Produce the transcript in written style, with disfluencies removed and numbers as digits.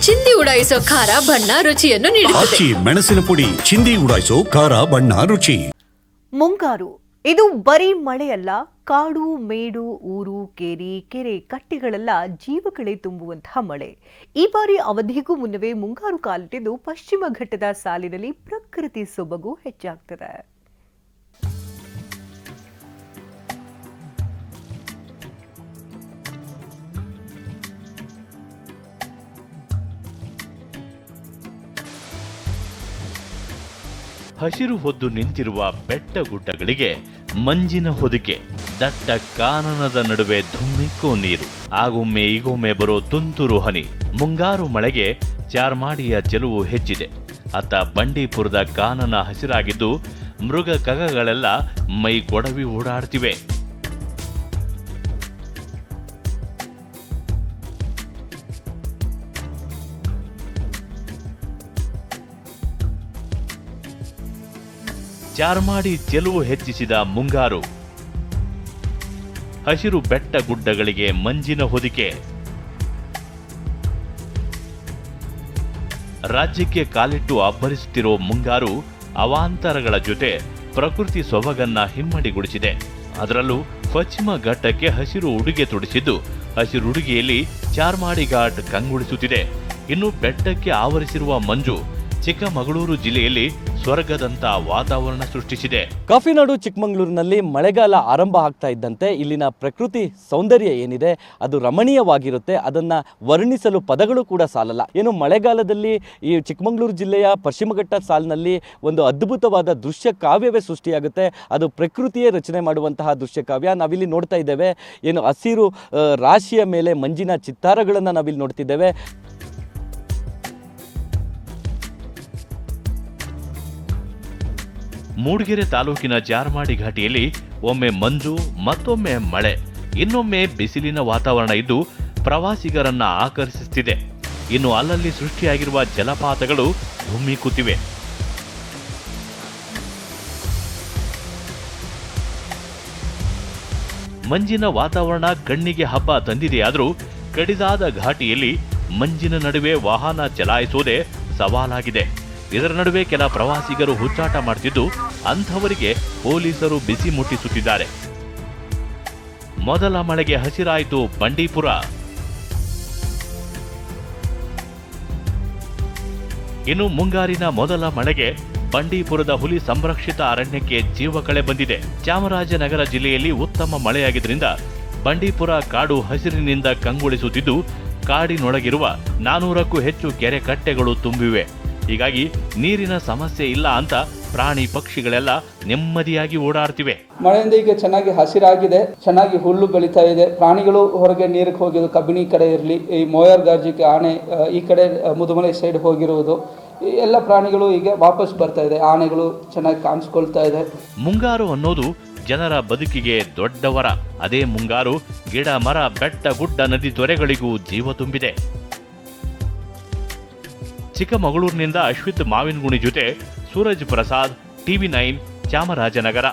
ಚಿಂದಿ ಉಡಾಯಿಸೋ ಖಾರ ಬಣ್ಣ ರುಚಿಯನ್ನು ನೀಡುತ್ತದೆ. ಮೆಣಸಿನ ಪುಡಿ ಚಿಂದಿ ಉಡಾಯಿಸೋ ಖಾರ ಬಣ್ಣ ರುಚಿ. ಮುಂಗಾರು ಇದು ಬರೀ ಮಳೆಯಲ್ಲ, ಕಾಡು ಮೇಡು ಊರು ಕೇರಿ ಕೆರೆ ಕಟ್ಟೆಗಳೆಲ್ಲ ಜೀವಕಳೆ ತುಂಬುವಂತಹ ಮಳೆ. ಈ ಬಾರಿ ಅವಧಿಗೂ ಮುನ್ನವೇ ಮುಂಗಾರು ಕಾಲಿಟ್ಟಿದ್ದು ಪಶ್ಚಿಮ ಘಟ್ಟದ ಸಾಲಿನಲ್ಲಿ ಪ್ರಕೃತಿ ಸೊಬಗು ಹೆಚ್ಚಾಗ್ತದೆ. ಹಸಿರು ಹೊದ್ದು ನಿಂತಿರುವ ಬೆಟ್ಟ ಗುಡ್ಡಗಳಿಗೆ ಮಂಜಿನ ಹೊದಿಕೆ, ದಟ್ಟ ಕಾನನದ ನಡುವೆ ಧುಮ್ಮಿಕ್ಕೋ ನೀರು, ಆಗೊಮ್ಮೆ ಈಗೊಮ್ಮೆ ಬರೋ ತುಂತುರು ಹನಿ. ಮುಂಗಾರು ಮಳೆಗೆ ಚಾರ್ಮಾಡಿಯ ಚೆಲುವು ಹೆಚ್ಚಿದೆ. ಅತ್ತ ಬಂಡೀಪುರದ ಕಾನನ ಹಸಿರಾಗಿದ್ದು ಮೃಗ ಕಗಗಳೆಲ್ಲ ಮೈ ಕೊಡವಿ ಓಡಾಡ್ತಿವೆ. ಚಾರ್ಮಾಡಿ ಚೆಲುವು ಹೆಚ್ಚಿಸಿದ ಮುಂಗಾರು. ಹಸಿರು ಬೆಟ್ಟ ಗುಡ್ಡಗಳಿಗೆ ಮಂಜಿನ ಹೊದಿಕೆ. ರಾಜ್ಯಕ್ಕೆ ಕಾಲಿಟ್ಟು ಅಬ್ಬರಿಸುತ್ತಿರೋ ಮುಂಗಾರು ಅವಾಂತರಗಳ ಜೊತೆ ಪ್ರಕೃತಿ ಸೊಬಗನ್ನ ಹಿಮ್ಮಡಿಗೊಳಿಸಿದೆ. ಅದರಲ್ಲೂ ಪಶ್ಚಿಮ ಘಟ್ಟಕ್ಕೆ ಹಸಿರು ಉಡುಗೆ ತೊಡಿಸಿದ್ದು ಹಸಿರುಡುಗೆಯಲ್ಲಿ ಚಾರ್ಮಾಡಿ ಘಾಟ್ ಕಂಗೊಳಿಸುತ್ತಿದೆ. ಇನ್ನು ಬೆಟ್ಟಕ್ಕೆ ಆವರಿಸಿರುವ ಮಂಜು ಚಿಕ್ಕಮಗಳೂರು ಜಿಲ್ಲೆಯಲ್ಲಿ ಸ್ವರ್ಗದಂತ ವಾತಾವರಣ ಸೃಷ್ಟಿಸಿದೆ. ಕಾಫಿನಾಡು ಚಿಕ್ಕಮಗಳೂರಿನಲ್ಲಿ ಮಳೆಗಾಲ ಆರಂಭ ಆಗ್ತಾ ಇದ್ದಂತೆ ಇಲ್ಲಿನ ಪ್ರಕೃತಿ ಸೌಂದರ್ಯ ಏನಿದೆ ಅದು ರಮಣೀಯವಾಗಿರುತ್ತೆ. ಅದನ್ನು ವರ್ಣಿಸಲು ಪದಗಳು ಕೂಡ ಸಾಲಲ್ಲ. ಏನು ಮಳೆಗಾಲದಲ್ಲಿ ಈ ಚಿಕ್ಕಮಗಳೂರು ಜಿಲ್ಲೆಯ ಪಶ್ಚಿಮ ಘಟ್ಟ ಸಾಲಿನಲ್ಲಿ ಒಂದು ಅದ್ಭುತವಾದ ದೃಶ್ಯ ಕಾವ್ಯವೇ ಸೃಷ್ಟಿಯಾಗುತ್ತೆ. ಅದು ಪ್ರಕೃತಿಯೇ ರಚನೆ ಮಾಡುವಂತಹ ದೃಶ್ಯ ಕಾವ್ಯ. ನಾವಿಲ್ಲಿ ನೋಡ್ತಾ ಇದ್ದೇವೆ. ಏನು ಹಸಿರು ರಾಶಿಯ ಮೇಲೆ ಮಂಜಿನ ಚಿತ್ತಾರಗಳನ್ನು ನಾವಿಲ್ಲಿ ನೋಡ್ತಿದ್ದೇವೆ. ಮೂಡಿಗೆರೆ ತಾಲೂಕಿನ ಚಾರ್ಮಾಡಿ ಘಾಟಿಯಲ್ಲಿ ಒಮ್ಮೆ ಮಂಜು, ಮತ್ತೊಮ್ಮೆ ಮಳೆ, ಇನ್ನೊಮ್ಮೆ ಬಿಸಿಲಿನ ವಾತಾವರಣ ಇದ್ದು ಪ್ರವಾಸಿಗರನ್ನ ಆಕರ್ಷಿಸುತ್ತಿದೆ. ಇನ್ನು ಅಲ್ಲಲ್ಲಿ ಸೃಷ್ಟಿಯಾಗಿರುವ ಜಲಪಾತಗಳು ಧುಮ್ಮಿಕ್ಕುತ್ತಿವೆ. ಮಂಜಿನ ವಾತಾವರಣ ಕಣ್ಣಿಗೆ ಹಬ್ಬ ತಂದಿದೆಯಾದರೂ ಕಡಿದಾದ ಘಾಟಿಯಲ್ಲಿ ಮಂಜಿನ ನಡುವೆ ವಾಹನ ಚಲಾಯಿಸುವುದೇ ಸವಾಲಾಗಿದೆ. ಇದರ ನಡುವೆ ಕೆಲ ಪ್ರವಾಸಿಗರು ಹುಚ್ಚಾಟ ಮಾಡುತ್ತಿದ್ದು ಅಂಥವರಿಗೆ ಪೊಲೀಸರು ಬಿಸಿ ಮುಟ್ಟಿಸುತ್ತಿದ್ದಾರೆ. ಮೊದಲ ಮಳೆಗೆ ಹಸಿರಾಯಿತು ಬಂಡೀಪುರ. ಇನ್ನು ಮುಂಗಾರಿನ ಮೊದಲ ಮಳೆಗೆ ಬಂಡೀಪುರದ ಹುಲಿ ಸಂರಕ್ಷಿತ ಅರಣ್ಯಕ್ಕೆ ಜೀವಕಳೆ ಬಂದಿದೆ. ಚಾಮರಾಜನಗರ ಜಿಲ್ಲೆಯಲ್ಲಿ ಉತ್ತಮ ಮಳೆಯಾಗಿದ್ದರಿಂದ ಬಂಡೀಪುರ ಕಾಡು ಹಸಿರಿನಿಂದ ಕಂಗೊಳಿಸುತ್ತಿದ್ದು ಕಾಡಿನೊಳಗಿರುವ 400ಕ್ಕೂ ಹೆಚ್ಚು ಕೆರೆ ಕಟ್ಟೆಗಳು ತುಂಬಿವೆ. ಹೀಗಾಗಿ ನೀರಿನ ಸಮಸ್ಯೆ ಇಲ್ಲ ಅಂತ ಪ್ರಾಣಿ ಪಕ್ಷಿಗಳೆಲ್ಲ ನೆಮ್ಮದಿಯಾಗಿ ಓಡಾಡ್ತಿವೆ. ಮಳೆಯಿಂದ ಈಗ ಚೆನ್ನಾಗಿ ಹಸಿರಾಗಿದೆ, ಚೆನ್ನಾಗಿ ಹುಲ್ಲು ಬೆಳೀತಾ ಇದೆ. ಪ್ರಾಣಿಗಳು ಹೊರಗೆ ನೀರಿಗೆ ಹೋಗಿದ್ದು, ಕಬ್ಬಿಣಿ ಕಡೆ ಇರಲಿ, ಈ ಮೋಯರ್ ಗಾರ್ಜಿಗೆ ಆನೆ ಈ ಕಡೆ ಮುದುಮಲೆ ಸೈಡ್ ಹೋಗಿರುವುದು, ಈ ಎಲ್ಲ ಪ್ರಾಣಿಗಳು ಈಗ ವಾಪಸ್ ಬರ್ತಾ ಇದೆ. ಆನೆಗಳು ಚೆನ್ನಾಗಿ ಕಾಣಿಸ್ಕೊಳ್ತಾ ಇದೆ. ಮುಂಗಾರು ಅನ್ನೋದು ಜನರ ಬದುಕಿಗೆ ದೊಡ್ಡ ವರ. ಅದೇ ಮುಂಗಾರು ಗಿಡ ಮರ ಬೆಟ್ಟ ಗುಡ್ಡ ನದಿ ತೊರೆಗಳಿಗೂ ಜೀವ ತುಂಬಿದೆ. ಚಿಕ್ಕಮಗಳೂರಿನಿಂದ ಅಶ್ವಿತ್ ಮಾವಿನಗುಣಿ ಜೊತೆ ಸೂರಜ್ ಪ್ರಸಾದ್, TV9 ಚಾಮರಾಜನಗರ.